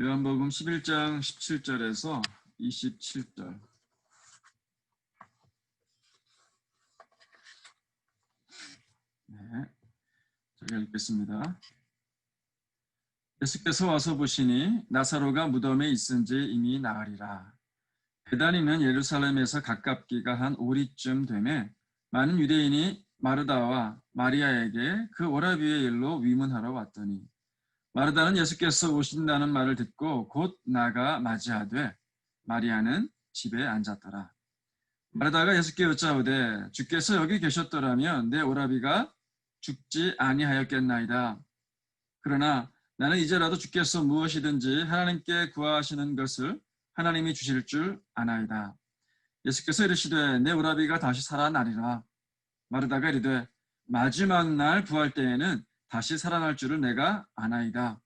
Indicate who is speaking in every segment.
Speaker 1: 요한복음 11장 17절에서 27절. 네, 제가 읽겠습니다. 예수께서 와서 보시니 나사로가 무덤에 있은지 이미 나으리라. 베다니는 예루살렘에서 가깝기가 한 오리쯤 되매 많은 유대인이 마르다와 마리아에게 그 오라비의 일로 위문하러 왔더니 마르다는 예수께서 오신다는 말을 듣고 곧 나가 맞이하되 마리아는 집에 앉았더라. 마르다가 예수께 여짜오되 주께서 여기 계셨더라면 내 오라비가 죽지 아니하였겠나이다. 그러나 나는 이제라도 주께서 무엇이든지 하나님께 구하시는 것을 하나님이 주실 줄 아나이다. 예수께서 이르시되 내 오라비가 다시 살아나리라. 마르다가 이르되 마지막 날 부활 때에는 다시 살아날 줄을 내가 아나이다.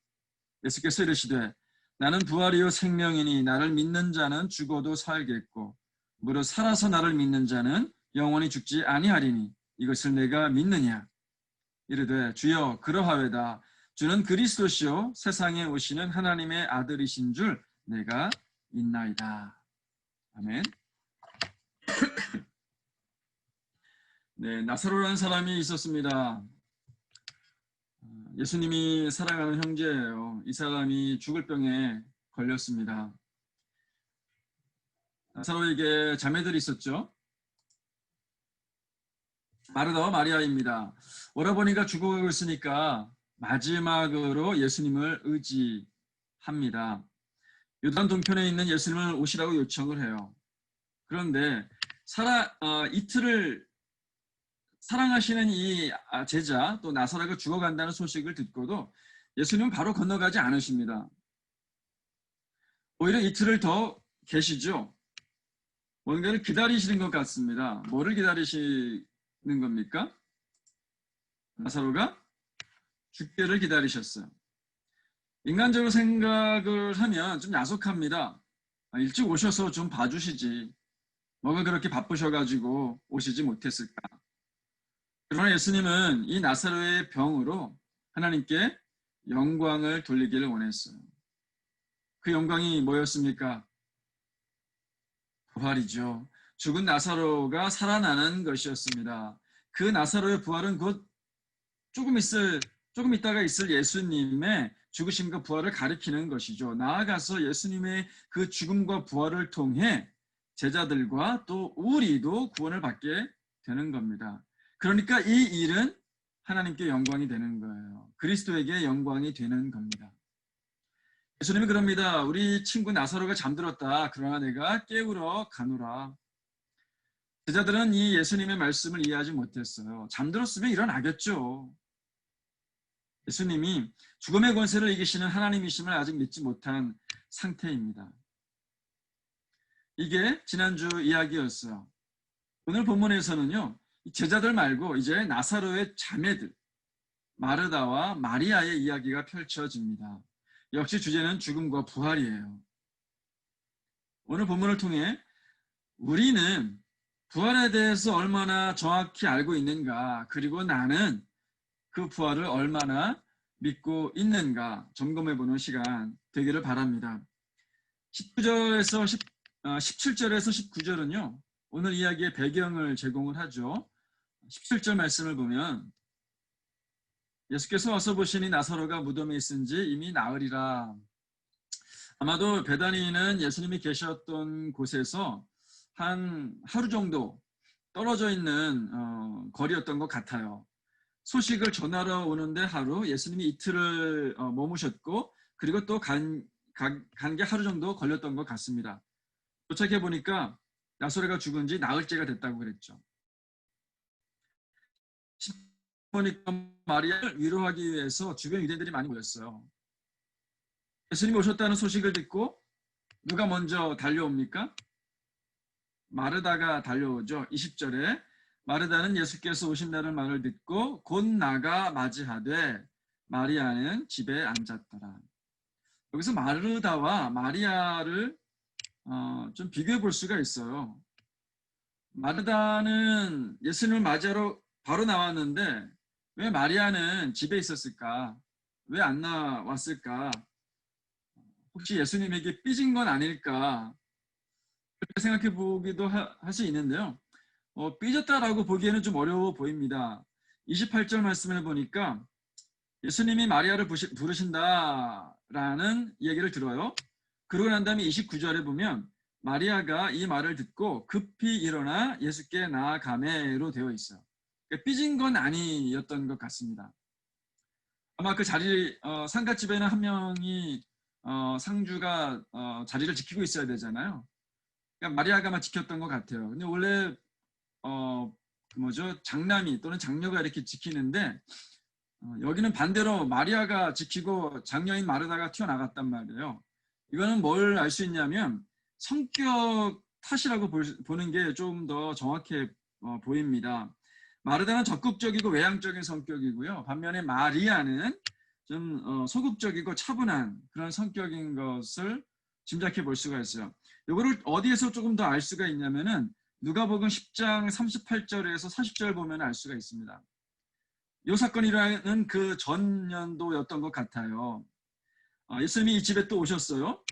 Speaker 1: 예수께서 이르시되 나는 부활이요 생명이니 나를 믿는 자는 죽어도 살겠고 무릇 살아서 나를 믿는 자는 영원히 죽지 아니하리니 이것을 내가 믿느냐. 이르되 주여 그러하외다. 주는 그리스도시요 세상에 오시는 하나님의 아들이신 줄 내가 믿나이다. 아멘. 네, 나사로라는 사람이 있었습니다. 예수님이 사랑하는 형제예요. 이 사람이 죽을 병에 걸렸습니다. 나사로에게 자매들이 있었죠. 마르다와 마리아입니다. 오라버니가 죽어가고 있으니까 마지막으로 예수님을 의지합니다. 요단 동편에 있는 예수님을 오시라고 요청을 해요. 그런데 이틀을 사랑하시는 이 제자 또 나사로가 죽어간다는 소식을 듣고도 예수님은 바로 건너가지 않으십니다. 오히려 이틀을 더 계시죠. 뭔가를 기다리시는 것 같습니다. 뭐를 기다리시는 겁니까? 나사로가 죽기를 기다리셨어요. 인간적으로 생각을 하면 좀 야속합니다. 일찍 오셔서 좀 봐주시지. 뭐가 그렇게 바쁘셔가지고 오시지 못했을까? 그러나 예수님은 이 나사로의 병으로 하나님께 영광을 돌리기를 원했어요. 그 영광이 뭐였습니까? 부활이죠. 죽은 나사로가 살아나는 것이었습니다. 그 나사로의 부활은 곧 조금 있다가 있을 예수님의 죽으심과 부활을 가리키는 것이죠. 나아가서 예수님의 그 죽음과 부활을 통해 제자들과 또 우리도 구원을 받게 되는 겁니다. 그러니까 이 일은 하나님께 영광이 되는 거예요. 그리스도에게 영광이 되는 겁니다. 예수님이 그럽니다. 우리 친구 나사로가 잠들었다. 그러나 내가 깨우러 가노라. 제자들은 이 예수님의 말씀을 이해하지 못했어요. 잠들었으면 일어나겠죠. 예수님이 죽음의 권세를 이기시는 하나님이심을 아직 믿지 못한 상태입니다. 이게 지난주 이야기였어요. 오늘 본문에서는요. 제자들 말고 이제 나사로의 자매들 마르다와 마리아의 이야기가 펼쳐집니다. 역시 주제는 죽음과 부활이에요. 오늘 본문을 통해 우리는 부활에 대해서 얼마나 정확히 알고 있는가, 그리고 나는 그 부활을 얼마나 믿고 있는가 점검해보는 시간 되기를 바랍니다. 17절에서 19절은요. 오늘 이야기의 배경을 제공을 하죠. 17절 말씀을 보면 예수께서 와서 보시니 나사로가 무덤에 있은지 이미 나으리라. 아마도 베다니는 예수님이 계셨던 곳에서 한 하루 정도 떨어져 있는 거리였던 것 같아요. 소식을 전하러 오는데 하루, 예수님이 이틀을 머무셨고 그리고 또 간 게 하루 정도 걸렸던 것 같습니다. 도착해 보니까 나사로가 죽은 지 나흘째가 됐다고 그랬죠. 보니까 마리아를 위로하기 위해서 주변 유대인들이 많이 모였어요. 예수님이 오셨다는 소식을 듣고 누가 먼저 달려옵니까? 마르다가 달려오죠. 20절에 마르다는 예수께서 오신다는 말을 듣고 곧 나가 맞이하되 마리아는 집에 앉았더라. 여기서 마르다와 마리아를 좀 비교해 볼 수가 있어요. 마르다는 예수님을 맞이하러 바로 나왔는데 왜 마리아는 집에 있었을까? 왜 안 나왔을까? 혹시 예수님에게 삐진 건 아닐까 그렇게 생각해 보기도 할 수 있는데요. 삐졌다라고 보기에는 좀 어려워 보입니다. 28절 말씀을 보니까 예수님이 마리아를 부르신다라는 얘기를 들어요. 그러고 난 다음에 29절에 보면 마리아가 이 말을 듣고 급히 일어나 예수께 나아가매로 되어 있어요. 그러니까 삐진 건 아니었던 것 같습니다. 아마 그 상갓집에는 한 명이 상주가 자리를 지키고 있어야 되잖아요. 그러니까 마리아가만 지켰던 것 같아요. 근데 원래 장남이 또는 장녀가 이렇게 지키는데 여기는 반대로 마리아가 지키고 장녀인 마르다가 튀어나갔단 말이에요. 이거는 뭘 알 수 있냐면 성격 탓이라고 보는 게 좀 더 정확해 보입니다. 마르다는 적극적이고 외향적인 성격이고요. 반면에 마리아는 좀 소극적이고 차분한 그런 성격인 것을 짐작해 볼 수가 있어요. 이거를 어디에서 조금 더 알 수가 있냐면은 누가복음 10장 38절에서 40절 보면 알 수가 있습니다. 이 사건이라는 그 전년도였던 것 같아요. 예수님이 이 집에 또 오셨어요.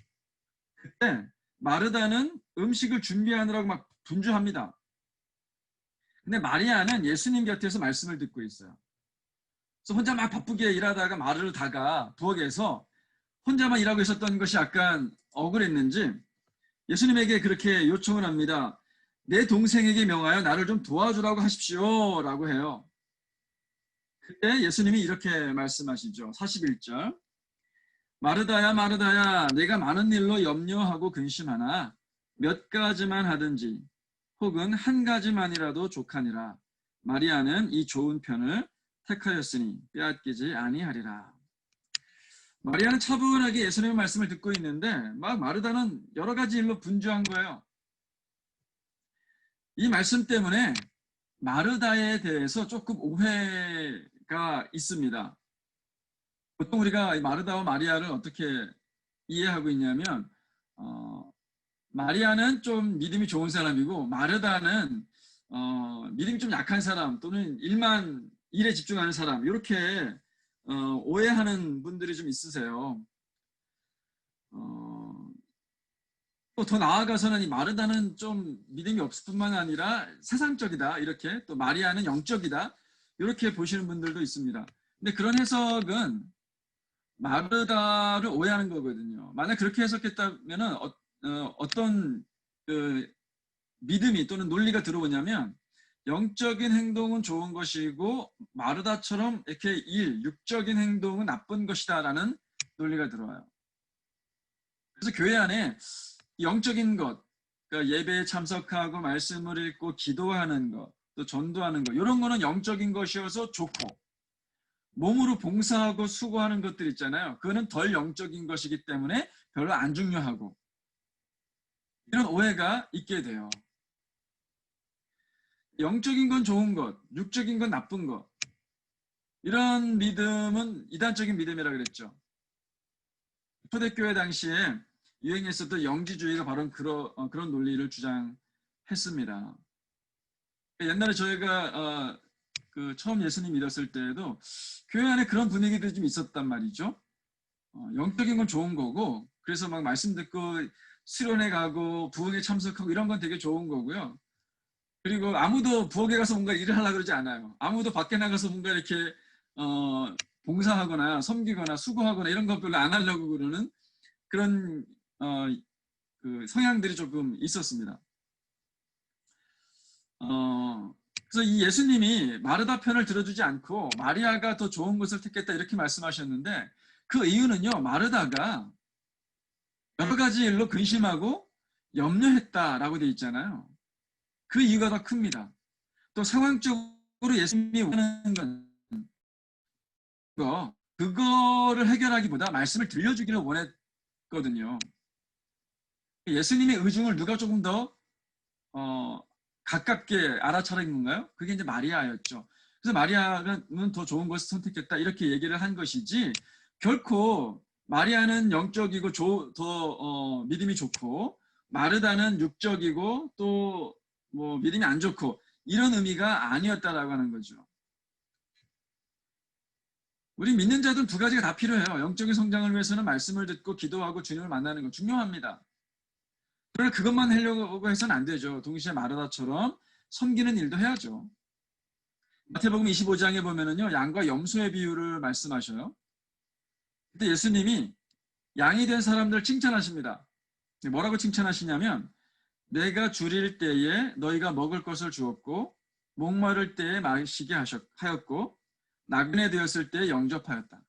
Speaker 1: 그때 마르다는 음식을 준비하느라고 막 분주합니다. 근데 마리아는 예수님 곁에서 말씀을 듣고 있어요. 그래서 혼자 막 바쁘게 일하다가 마르다가 부엌에서 혼자만 일하고 있었던 것이 약간 억울했는지 예수님에게 그렇게 요청을 합니다. 내 동생에게 명하여 나를 좀 도와주라고 하십시오 라고 해요. 그때 예수님이 이렇게 말씀하시죠. 41절 마르다야 마르다야 내가 많은 일로 염려하고 근심하나 몇 가지만 하든지 혹은 한 가지만이라도 족하니라. 마리아는 이 좋은 편을 택하였으니 빼앗기지 아니하리라. 마리아는 차분하게 예수님의 말씀을 듣고 있는데 막 마르다는 여러 가지 일로 분주한 거예요. 이 말씀 때문에 마르다에 대해서 조금 오해가 있습니다. 보통 우리가 마르다와 마리아를 어떻게 이해하고 있냐면 마리아는 좀 믿음이 좋은 사람이고 마르다는 믿음이 좀 약한 사람 또는 일에 집중하는 사람 이렇게 오해하는 분들이 좀 있으세요. 또 더 나아가서는 이 마르다는 좀 믿음이 없을 뿐만 아니라 세상적이다 이렇게 또 마리아는 영적이다 이렇게 보시는 분들도 있습니다. 근데 그런 해석은 마르다를 오해하는 거거든요. 만약 그렇게 해석했다면 어떤 그 믿음이 또는 논리가 들어오냐면 영적인 행동은 좋은 것이고 마르다처럼 이렇게 육적인 행동은 나쁜 것이다라는 논리가 들어와요. 그래서 교회 안에 영적인 것, 그러니까 예배에 참석하고 말씀을 읽고 기도하는 것, 또 전도하는 것 이런 거는 영적인 것이어서 좋고 몸으로 봉사하고 수고하는 것들 있잖아요. 그거는 덜 영적인 것이기 때문에 별로 안 중요하고 이런 오해가 있게 돼요. 영적인 건 좋은 것, 육적인 건 나쁜 것 이런 믿음은 이단적인 믿음이라 그랬죠. 초대교회 당시에 유행했었던 영지주의가 바로 그런 논리를 주장했습니다. 옛날에 저희가 처음 예수님 믿었을 때에도 교회 안에 그런 분위기들이 좀 있었단 말이죠. 영적인 건 좋은 거고 그래서 막 말씀 듣고 수련회 가고 부흥에 참석하고 이런 건 되게 좋은 거고요. 그리고 아무도 부엌에 가서 뭔가 일을 하려고 그러지 않아요. 아무도 밖에 나가서 뭔가 이렇게 봉사하거나 섬기거나 수고하거나 이런 것 별로 안 하려고 그러는 그런 그 성향들이 조금 있었습니다. 그래서 이 예수님이 마르다 편을 들어주지 않고 마리아가 더 좋은 것을 택했다 이렇게 말씀하셨는데 그 이유는요. 마르다가 여러 가지 일로 근심하고 염려했다라고 되어 있잖아요. 그 이유가 더 큽니다. 또 상황적으로 예수님이 원하는 그거를 해결하기보다 말씀을 들려주기를 원했거든요. 예수님의 의중을 누가 조금 더 가깝게 알아차린 건가요? 그게 이제 마리아였죠. 그래서 마리아는 더 좋은 것을 선택했다 이렇게 얘기를 한 것이지 결코 마리아는 영적이고 더 믿음이 좋고 마르다는 육적이고 또 뭐 믿음이 안 좋고 이런 의미가 아니었다라고 하는 거죠. 우리 믿는 자들은 두 가지가 다 필요해요. 영적인 성장을 위해서는 말씀을 듣고 기도하고 주님을 만나는 거 중요합니다. 그러나 그것만 하려고 해서는 안 되죠. 동시에 마르다처럼 섬기는 일도 해야죠. 마태복음 25장에 보면은요, 양과 염소의 비유를 말씀하셔요. 그때 예수님이 양이 된 사람들 칭찬하십니다. 뭐라고 칭찬하시냐면, 내가 줄일 때에 너희가 먹을 것을 주었고, 목마를 때에 마시게 하였고, 나그네 되었을 때에 영접하였다.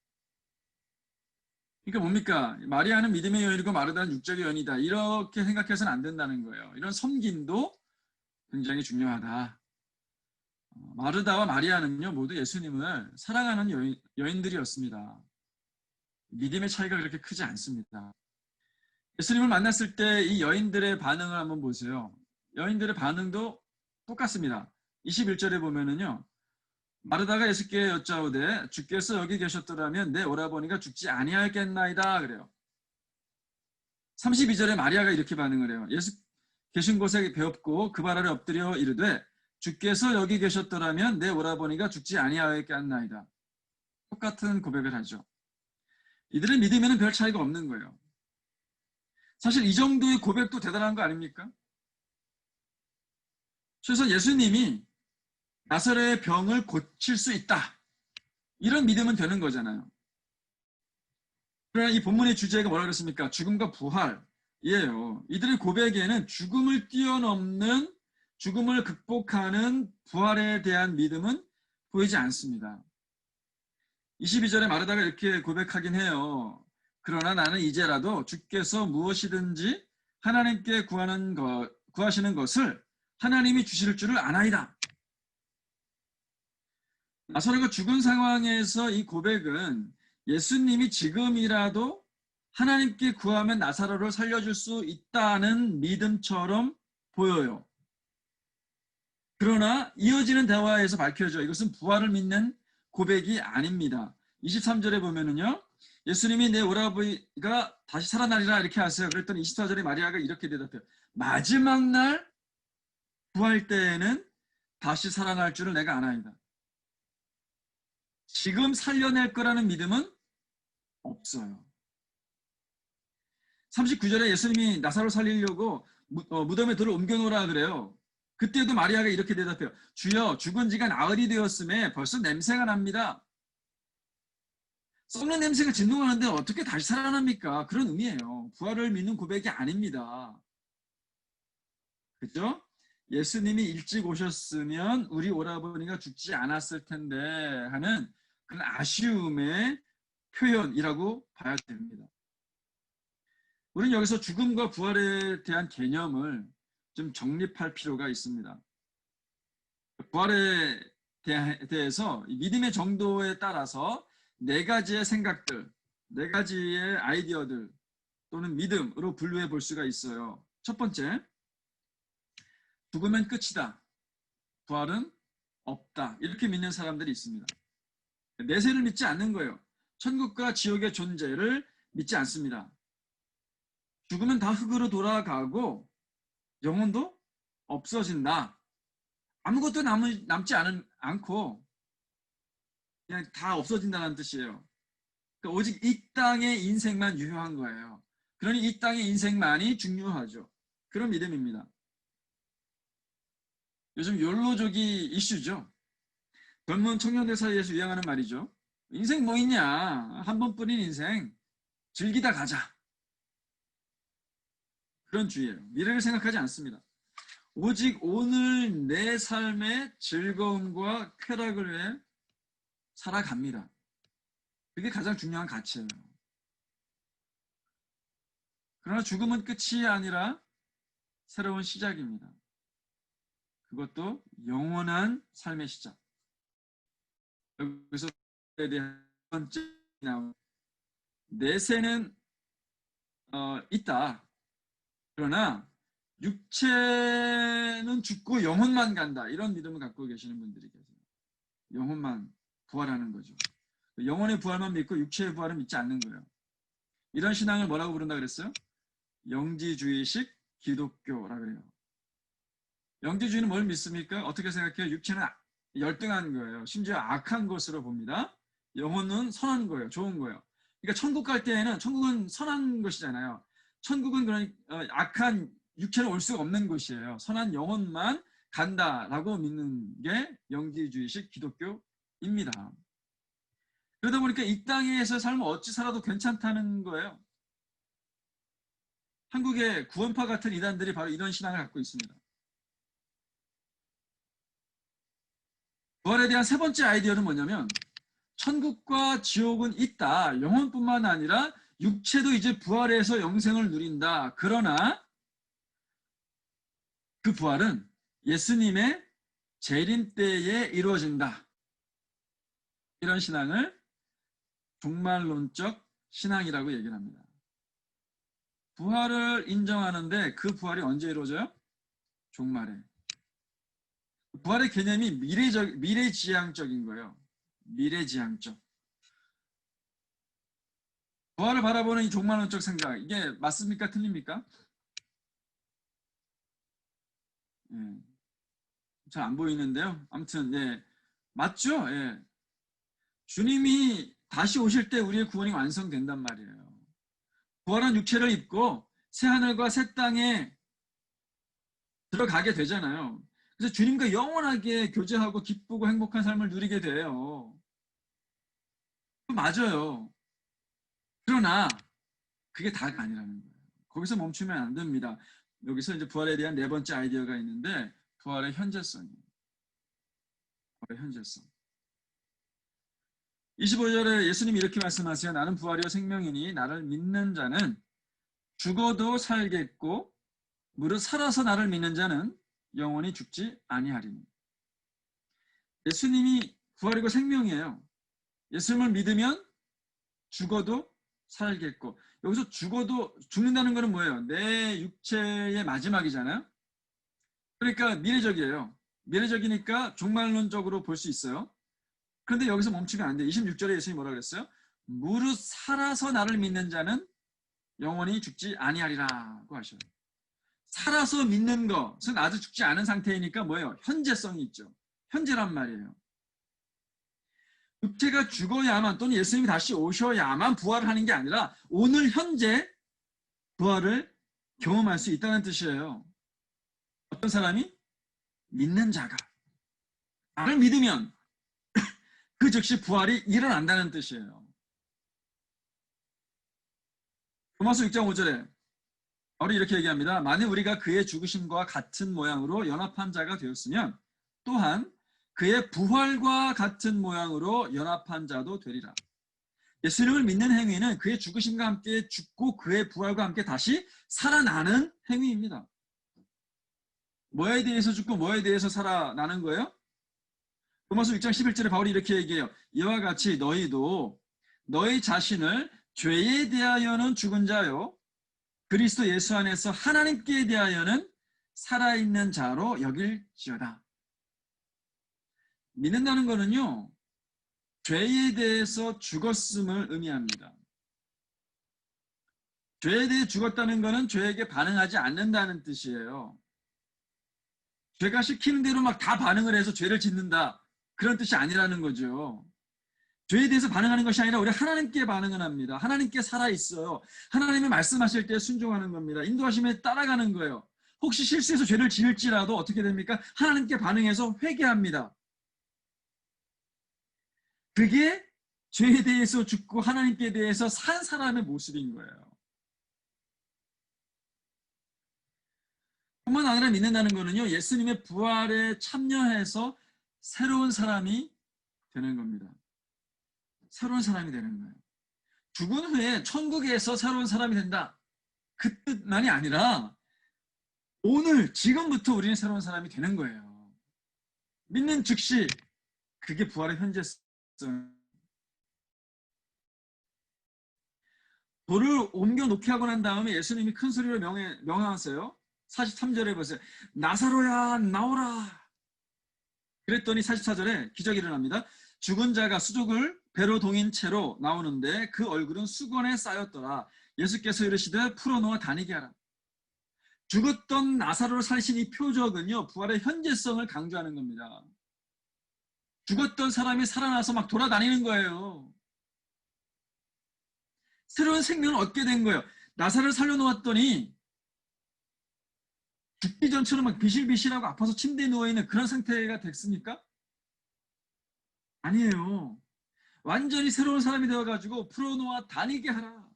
Speaker 1: 그러니까 뭡니까? 마리아는 믿음의 여인이고 마르다는 육적의 여인이다. 이렇게 생각해서는 안 된다는 거예요. 이런 섬김도 굉장히 중요하다. 마르다와 마리아는요, 모두 예수님을 사랑하는 여인들이었습니다. 믿음의 차이가 그렇게 크지 않습니다. 예수님을 만났을 때 이 여인들의 반응을 한번 보세요. 여인들의 반응도 똑같습니다. 21절에 보면은요, 마르다가 예수께 여짜오되 주께서 여기 계셨더라면 내 오라버니가 죽지 아니하였겠나이다 그래요. 32절에 마리아가 이렇게 반응을 해요. 예수 계신 곳에 배웠고 그 발 아래 엎드려 이르되 주께서 여기 계셨더라면 내 오라버니가 죽지 아니하였겠나이다. 똑같은 고백을 하죠. 이들의 믿음에는 별 차이가 없는 거예요. 사실 이 정도의 고백도 대단한 거 아닙니까? 그래서 예수님이 나사렛의 병을 고칠 수 있다. 이런 믿음은 되는 거잖아요. 그러나 이 본문의 주제가 뭐라 그랬습니까? 죽음과 부활이에요. 이들의 고백에는 죽음을 뛰어넘는, 죽음을 극복하는 부활에 대한 믿음은 보이지 않습니다. 22절에 마르다가 이렇게 고백하긴 해요. 그러나 나는 이제라도 주께서 무엇이든지 하나님께 구하시는 것을 하나님이 주실 줄을 아나이다. 나사로가 죽은 상황에서 이 고백은 예수님이 지금이라도 하나님께 구하면 나사로를 살려줄 수 있다는 믿음처럼 보여요. 그러나 이어지는 대화에서 밝혀져 이것은 부활을 믿는 고백이 아닙니다. 23절에 보면은요, 예수님이 내 오라버니가 다시 살아나리라 이렇게 하세요. 그랬더니 24절에 마리아가 이렇게 대답해요. 마지막 날 구할 때에는 다시 살아날 줄을 내가 아나이다. 지금 살려낼 거라는 믿음은 없어요. 39절에 예수님이 나사로 살리려고 무덤에 돌을 옮겨놓으라 그래요. 그때도 마리아가 이렇게 대답해요. 주여, 죽은 지가 나흘이 되었음에 벌써 냄새가 납니다. 썩는 냄새가 진동하는데 어떻게 다시 살아납니까? 그런 의미예요. 부활을 믿는 고백이 아닙니다. 그죠? 예수님이 일찍 오셨으면 우리 오라버니가 죽지 않았을 텐데 하는 그런 아쉬움의 표현이라고 봐야 됩니다. 우리는 여기서 죽음과 부활에 대한 개념을 좀 정립할 필요가 있습니다. 부활에 대해서 믿음의 정도에 따라서 네 가지의 생각들, 네 가지의 아이디어들 또는 믿음으로 분류해 볼 수가 있어요. 첫 번째, 죽으면 끝이다. 부활은 없다. 이렇게 믿는 사람들이 있습니다. 내세를 믿지 않는 거예요. 천국과 지옥의 존재를 믿지 않습니다. 죽으면 다 흙으로 돌아가고 영혼도 없어진다. 아무것도 남지 않고 그냥 다 없어진다는 뜻이에요. 그러니까 오직 이 땅의 인생만 유효한 거예요. 그러니 이 땅의 인생만이 중요하죠. 그런 믿음입니다. 요즘 욜로족이 이슈죠. 젊은 청년들 사이에서 유행하는 말이죠. 인생 뭐 있냐? 한 번뿐인 인생. 즐기다 가자. 그런 주의예요. 미래를 생각하지 않습니다. 오직 오늘 내 삶의 즐거움과 쾌락을 위해 살아갑니다. 그게 가장 중요한 가치예요. 그러나 죽음은 끝이 아니라 새로운 시작입니다. 그것도 영원한 삶의 시작. 여기서 대한 번째 나온 내세는 있다. 그러나 육체는 죽고 영혼만 간다. 이런 믿음을 갖고 계시는 분들이 계세요. 영혼만 부활하는 거죠. 영혼의 부활만 믿고 육체의 부활은 믿지 않는 거예요. 이런 신앙을 뭐라고 부른다 그랬어요? 영지주의식 기독교라 그래요. 영지주의는 뭘 믿습니까? 어떻게 생각해요? 육체는 열등한 거예요. 심지어 악한 것으로 봅니다. 영혼은 선한 거예요. 좋은 거예요. 그러니까 천국 갈 때에는 천국은 선한 것이잖아요. 천국은 그런 악한 육체는 올 수가 없는 곳이에요. 선한 영혼만 간다라고 믿는 게 영지주의식 기독교입니다. 그러다 보니까 이 땅에서 삶을 어찌 살아도 괜찮다는 거예요. 한국의 구원파 같은 이단들이 바로 이런 신앙을 갖고 있습니다. 부활에 대한 세 번째 아이디어는 뭐냐면 천국과 지옥은 있다. 영혼뿐만 아니라 육체도 이제 부활해서 영생을 누린다. 그러나 그 부활은 예수님의 재림 때에 이루어진다. 이런 신앙을 종말론적 신앙이라고 얘기를 합니다. 부활을 인정하는데 그 부활이 언제 이루어져요? 종말에. 부활의 개념이 미래지향적인 거예요. 미래지향적. 부활을 바라보는 이 종말론적 생각, 이게 맞습니까? 틀립니까? 잘 안 보이는데요. 아무튼 맞죠? 주님이 다시 오실 때 우리의 구원이 완성된단 말이에요. 부활한 육체를 입고 새 하늘과 새 땅에 들어가게 되잖아요. 그래서 주님과 영원하게 교제하고 기쁘고 행복한 삶을 누리게 돼요. 맞아요. 그러나 그게 다가 아니라는 거예요. 거기서 멈추면 안 됩니다. 여기서 이제 부활에 대한 네 번째 아이디어가 있는데 부활의 현재성이에요. 부활의 현재성. 25절에 예수님이 이렇게 말씀하세요. 나는 부활이요 생명이니 나를 믿는 자는 죽어도 살겠고 무릇 살아서 나를 믿는 자는 영원히 죽지 아니하리니. 예수님이 부활이고 생명이에요. 예수님을 믿으면 죽어도 살겠고, 여기서 죽는다는 것은 뭐예요? 내 육체의 마지막이잖아요. 그러니까 미래적이에요. 미래적이니까 종말론적으로 볼 수 있어요. 그런데 여기서 멈추면 안 돼. 26절에 예수님이 뭐라고 그랬어요? 무릇 살아서 나를 믿는 자는 영원히 죽지 아니하리라고 하셔요. 살아서 믿는 것은 아직 죽지 않은 상태이니까 뭐예요? 현재성이 있죠. 현재란 말이에요. 육체가 죽어야만 또는 예수님이 다시 오셔야만 부활을 하는 게 아니라 오늘 현재 부활을 경험할 수 있다는 뜻이에요. 어떤 사람이? 믿는 자가. 나를 믿으면 그 즉시 부활이 일어난다는 뜻이에요. 로마서 6장 5절에 바울이 이렇게 얘기합니다. 만일 우리가 그의 죽으심과 같은 모양으로 연합한 자가 되었으면 또한 그의 부활과 같은 모양으로 연합한 자도 되리라. 예수님을 믿는 행위는 그의 죽으심과 함께 죽고 그의 부활과 함께 다시 살아나는 행위입니다. 뭐에 대해서 죽고 뭐에 대해서 살아나는 거예요? 로마서 6장 11절에 바울이 이렇게 얘기해요. 이와 같이 너희도 너희 자신을 죄에 대하여는 죽은 자요 그리스도 예수 안에서 하나님께 대하여는 살아있는 자로 여길지어다. 믿는다는 것은요, 죄에 대해서 죽었음을 의미합니다. 죄에 대해 죽었다는 것은 죄에게 반응하지 않는다는 뜻이에요. 죄가 시키는 대로 막 다 반응을 해서 죄를 짓는다. 그런 뜻이 아니라는 거죠. 죄에 대해서 반응하는 것이 아니라 우리 하나님께 반응을 합니다. 하나님께 살아있어요. 하나님이 말씀하실 때 순종하는 겁니다. 인도하심에 따라가는 거예요. 혹시 실수해서 죄를 지을지라도 어떻게 됩니까? 하나님께 반응해서 회개합니다. 그게 죄에 대해서 죽고 하나님께 대해서 산 사람의 모습인 거예요. 뿐만 아니라 믿는다는 것은요, 예수님의 부활에 참여해서 새로운 사람이 되는 겁니다. 새로운 사람이 되는 거예요. 죽은 후에 천국에서 새로운 사람이 된다. 그 뜻만이 아니라 오늘 지금부터 우리는 새로운 사람이 되는 거예요. 믿는 즉시 그게 부활의 현재성. 돌을 옮겨 놓게 하고 난 다음에 예수님이 큰 소리로 명하세요. 43절에 보세요. 나사로야 나오라. 그랬더니 44절에 기적이 일어납니다. 죽은 자가 수족을 배로 동인 채로 나오는데 그 얼굴은 수건에 쌓였더라. 예수께서 이르시되 풀어놓아 다니게 하라. 죽었던 나사로를 살리신 이 표적은요, 부활의 현재성을 강조하는 겁니다. 죽었던 사람이 살아나서 막 돌아다니는 거예요. 새로운 생명을 얻게 된 거예요. 나사로를 살려놓았더니 죽기 전처럼 막 비실비실하고 아파서 침대에 누워있는 그런 상태가 됐습니까? 아니에요. 완전히 새로운 사람이 되어가지고 풀어놓아 다니게 하라.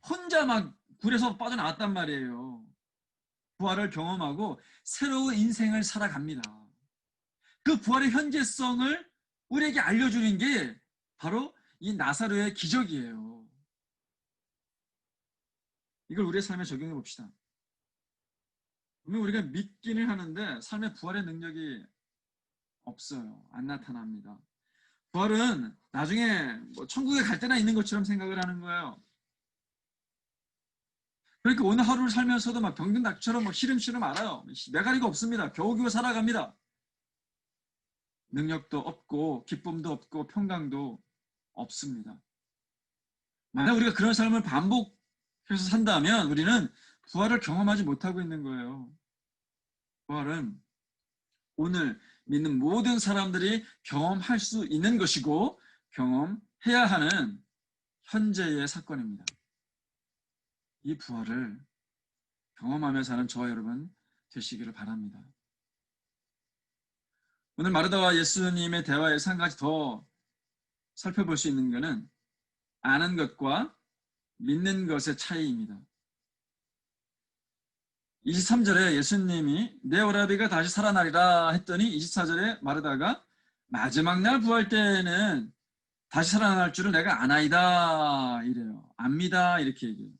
Speaker 1: 혼자 막 굴에서 빠져나왔단 말이에요. 부활을 경험하고 새로운 인생을 살아갑니다. 그 부활의 현재성을 우리에게 알려주는 게 바로 이 나사로의 기적이에요. 이걸 우리의 삶에 적용해 봅시다. 분명 우리가 믿기는 하는데 삶의 부활의 능력이 없어요. 안 나타납니다. 부활은 나중에 뭐 천국에 갈 때나 있는 것처럼 생각을 하는 거예요. 그러니까 오늘 하루를 살면서도 막 병든 닭처럼 막 시름시름 알아요. 매가리가 없습니다. 겨우겨우 살아갑니다. 능력도 없고 기쁨도 없고 평강도 없습니다. 만약 우리가 그런 삶을 반복해서 산다면 우리는 부활을 경험하지 못하고 있는 거예요. 부활은 오늘 믿는 모든 사람들이 경험할 수 있는 것이고 경험해야 하는 현재의 사건입니다. 이 부활을 경험하며 사는 저와 여러분 되시기를 바랍니다. 오늘 마르다와 예수님의 대화에서 한 가지 더 살펴볼 수 있는 것은 아는 것과 믿는 것의 차이입니다. 23절에 예수님이 내 오라비가 다시 살아나리라 했더니 24절에 마르다가 마지막 날 부활 때에는 다시 살아날 줄을 내가 아나이다 이래요. 압니다 이렇게 얘기해요.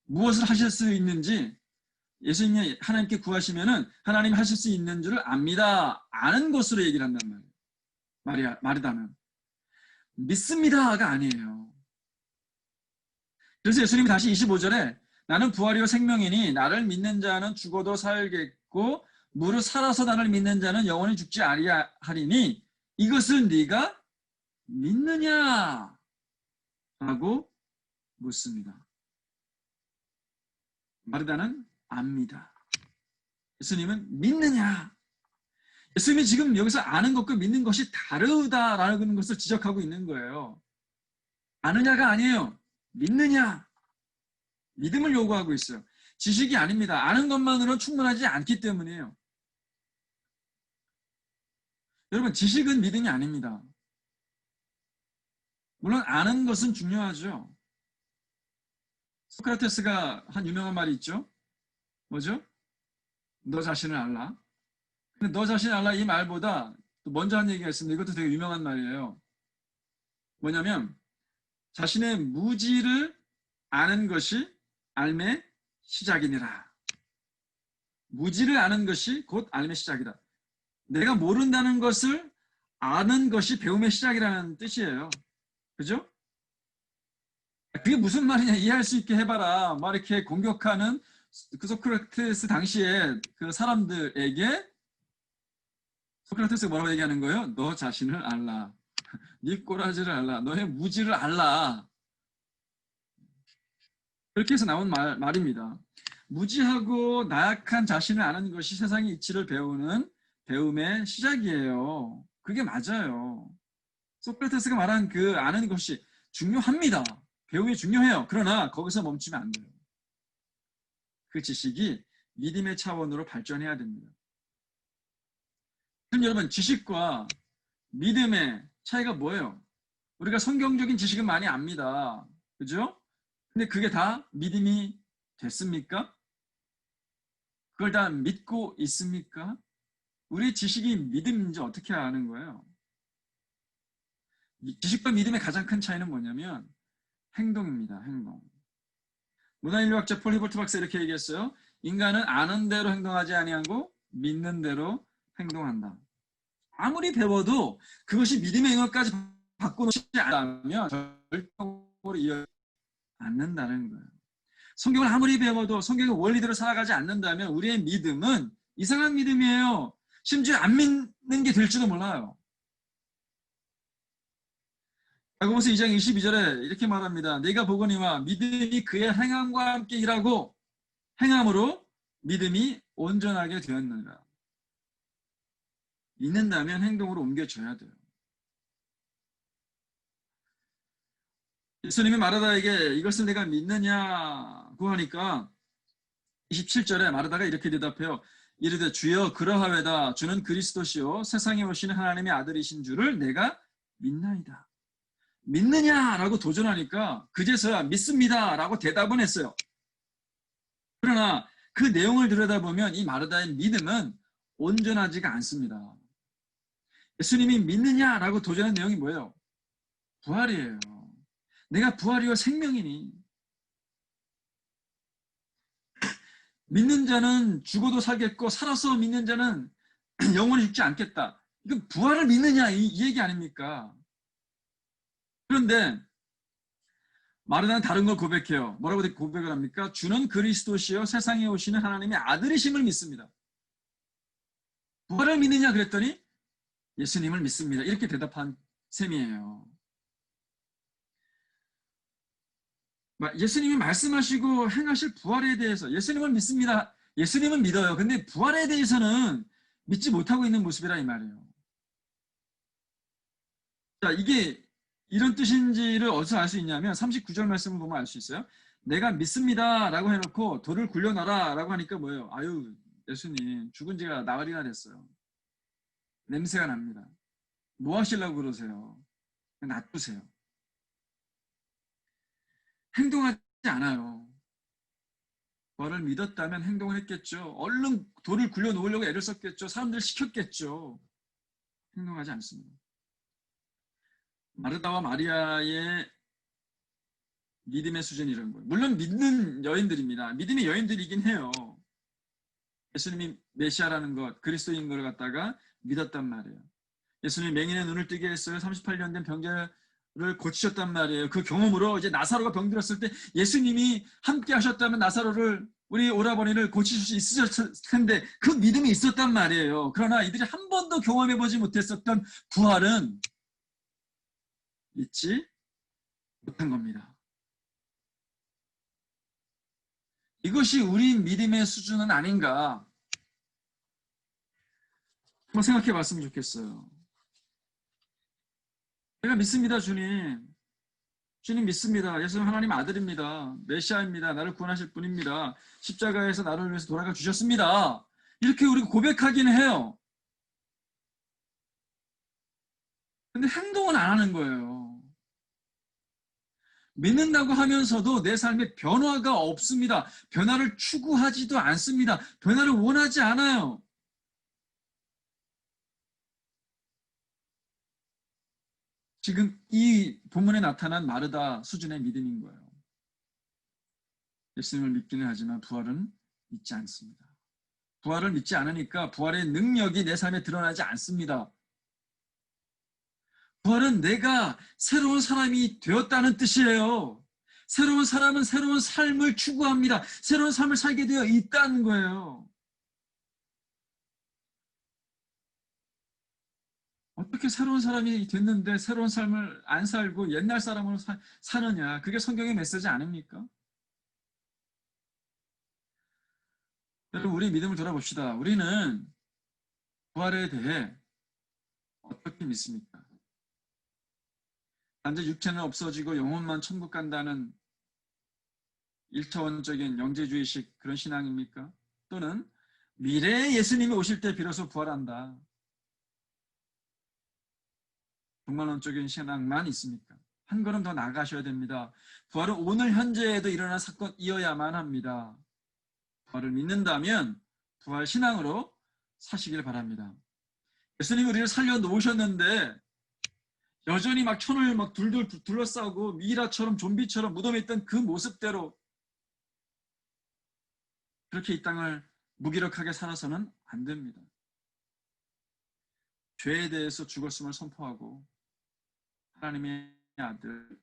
Speaker 1: 무엇을 하실 수 있는지 예수님이 하나님께 구하시면은 하나님이 하실 수 있는 줄을 압니다. 아는 것으로 얘기를 한단 말이에요. 마르다는 믿습니다가 아니에요. 그래서 예수님이 다시 25절에 나는 부활이요 생명이니 나를 믿는 자는 죽어도 살겠고 무릇 살아서 나를 믿는 자는 영원히 죽지 아니하리니 이것을 네가 믿느냐? 라고 묻습니다. 마르다는 압니다. 예수님은 믿느냐? 예수님이 지금 여기서 아는 것과 믿는 것이 다르다라는 것을 지적하고 있는 거예요. 아느냐가 아니에요. 믿느냐? 믿음을 요구하고 있어요. 지식이 아닙니다. 아는 것만으로는 충분하지 않기 때문이에요. 여러분, 지식은 믿음이 아닙니다. 물론 아는 것은 중요하죠. 소크라테스가 한 유명한 말이 있죠. 뭐죠? 너 자신을 알라. 근데 너 자신을 알라 이 말보다 또 먼저 한 얘기가 있습니다. 이것도 되게 유명한 말이에요. 뭐냐면 자신의 무지를 아는 것이 삶의 시작이니라. 무지를 아는 것이 곧 삶의 시작이다. 내가 모른다는 것을 아는 것이 배움의 시작이라는 뜻이에요. 그죠? 그게 무슨 말이냐 이해할 수 있게 해봐라. 막 이렇게 공격하는 그 소크라테스 당시에 그 사람들에게 소크라테스가 뭐라고 얘기하는 거예요? 너 자신을 알라. 네 꼬라지를 알라. 너의 무지를 알라. 그렇게 해서 나온 말입니다. 무지하고 나약한 자신을 아는 것이 세상의 이치를 배우는 배움의 시작이에요. 그게 맞아요. 소크라테스가 말한 그 아는 것이 중요합니다. 배움이 중요해요. 그러나 거기서 멈추면 안 돼요. 그 지식이 믿음의 차원으로 발전해야 됩니다. 그럼 여러분 지식과 믿음의 차이가 뭐예요? 우리가 성경적인 지식은 많이 압니다. 그죠? 근데 그게 다 믿음이 됐습니까? 그걸 다 믿고 있습니까? 우리 지식이 믿음인지 어떻게 아는 거예요? 지식과 믿음의 가장 큰 차이는 뭐냐면 행동입니다. 행동. 문화인류학자 폴 히버트 박사 이렇게 얘기했어요. 인간은 아는 대로 행동하지 아니하고 믿는 대로 행동한다. 아무리 배워도 그것이 믿음의 영역까지 바꿔놓지 않으면 절대로 이어지지 않는다는 거예요. 성경을 아무리 배워도 성경의 원리대로 살아가지 않는다면 우리의 믿음은 이상한 믿음이에요. 심지어 안 믿는 게 될지도 몰라요. 야고보서 2장 22절에 이렇게 말합니다. 네가 보거니와 믿음이 그의 행함과 함께 일하고 행함으로 믿음이 온전하게 되었느니라. 믿는다면 행동으로 옮겨줘야 돼요. 예수님이 마르다에게 이것을 내가 믿느냐고 하니까 27절에 마르다가 이렇게 대답해요. 이르되 주여 그러하외다. 주는 그리스도시요 세상에 오시는 하나님의 아들이신 줄을 내가 믿나이다. 믿느냐라고 도전하니까 그제서야 믿습니다라고 대답은 했어요. 그러나 그 내용을 들여다보면 이 마르다의 믿음은 온전하지가 않습니다. 예수님이 믿느냐라고 도전한 내용이 뭐예요? 부활이에요. 내가 부활이요 생명이니 믿는 자는 죽어도 살겠고 살아서 믿는 자는 영원히 죽지 않겠다. 이건 부활을 믿느냐 이 얘기 아닙니까? 그런데 마르다는 다른 걸 고백해요. 뭐라고 고백을 합니까? 주는 그리스도시요 세상에 오시는 하나님의 아들이심을 믿습니다. 부활을 믿느냐 그랬더니 예수님을 믿습니다. 이렇게 대답한 셈이에요. 예수님이 말씀하시고 행하실 부활에 대해서 예수님을 믿습니다. 예수님은 믿어요. 근데 부활에 대해서는 믿지 못하고 있는 모습이라 이 말이에요. 자, 이게 이런 뜻인지를 어디서 알 수 있냐면 39절 말씀을 보면 알 수 있어요. 내가 믿습니다 라고 해놓고 돌을 굴려놔라 라고 하니까 뭐예요? 아유 예수님 죽은 지가 나흘이나 됐어요. 냄새가 납니다. 뭐 하시려고 그러세요? 놔두세요. 행동하지 않아요. 부활을 믿었다면 행동을 했겠죠. 얼른 돌을 굴려놓으려고 애를 썼겠죠. 사람들 시켰겠죠. 행동하지 않습니다. 마르다와 마리아의 믿음의 수준이 이런 거예요. 물론 믿는 여인들입니다. 믿음의 여인들이긴 해요. 예수님이 메시아라는 것, 그리스도인 걸 갖다가 믿었단 말이에요. 예수님이 맹인의 눈을 뜨게 했어요. 38년 된 병자를 고치셨단 말이에요. 그 경험으로 이제 나사로가 병들었을 때 예수님이 함께 하셨다면 나사로를 우리 오라버니를 고치실 수 있으셨을 텐데 그 믿음이 있었단 말이에요. 그러나 이들이 한 번도 경험해보지 못했었던 부활은 믿지 못한 겁니다. 이것이 우리 믿음의 수준은 아닌가 한번 생각해 봤으면 좋겠어요. 내가 믿습니다, 주님. 주님 믿습니다. 예수는 하나님 아들입니다. 메시아입니다. 나를 구원하실 분입니다. 십자가에서 나를 위해서 돌아가 주셨습니다. 이렇게 우리가 고백하기는 해요. 근데 행동은 안 하는 거예요. 믿는다고 하면서도 내 삶에 변화가 없습니다. 변화를 추구하지도 않습니다. 변화를 원하지 않아요. 지금 이 본문에 나타난 마르다 수준의 믿음인 거예요. 예수님을 믿기는 하지만 부활은 믿지 않습니다. 부활을 믿지 않으니까 부활의 능력이 내 삶에 드러나지 않습니다. 부활은 내가 새로운 사람이 되었다는 뜻이에요. 새로운 사람은 새로운 삶을 추구합니다. 새로운 삶을 살게 되어 있다는 거예요. 어떻게 새로운 사람이 됐는데 새로운 삶을 안 살고 옛날 사람으로 사느냐. 그게 성경의 메시지 아닙니까? 여러분 우리 믿음을 돌아봅시다. 우리는 부활에 대해 어떻게 믿습니까? 단지 육체는 없어지고 영혼만 천국 간다는 1차원적인 영재주의식 그런 신앙입니까? 또는 미래에 예수님이 오실 때 비로소 부활한다. 종말론적인 신앙만 있습니까? 한 걸음 더 나아가셔야 됩니다. 부활은 오늘 현재에도 일어난 사건이어야만 합니다. 부활을 믿는다면 부활 신앙으로 사시길 바랍니다. 예수님이 우리를 살려놓으셨는데 여전히 막 천을 막 둘둘 둘러싸고 미라처럼 좀비처럼 무덤에 있던 그 모습대로 그렇게 이 땅을 무기력하게 살아서는 안 됩니다. 죄에 대해서 죽었음을 선포하고 하나님의 아들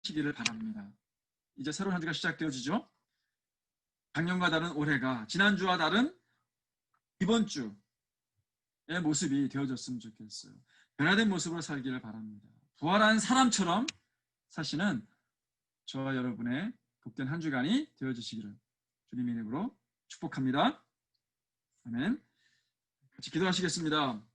Speaker 1: 시기를 바랍니다. 이제 새로운 한 주가 시작되어지죠. 작년과 다른 올해가 지난주와 다른 이번 주의 모습이 되어졌으면 좋겠어요. 변화된 모습으로 살기를 바랍니다. 부활한 사람처럼 사시는 저와 여러분의 복된 한 주간이 되어지시기를 주님의 이름으로 축복합니다. 아멘. 같이 기도하시겠습니다.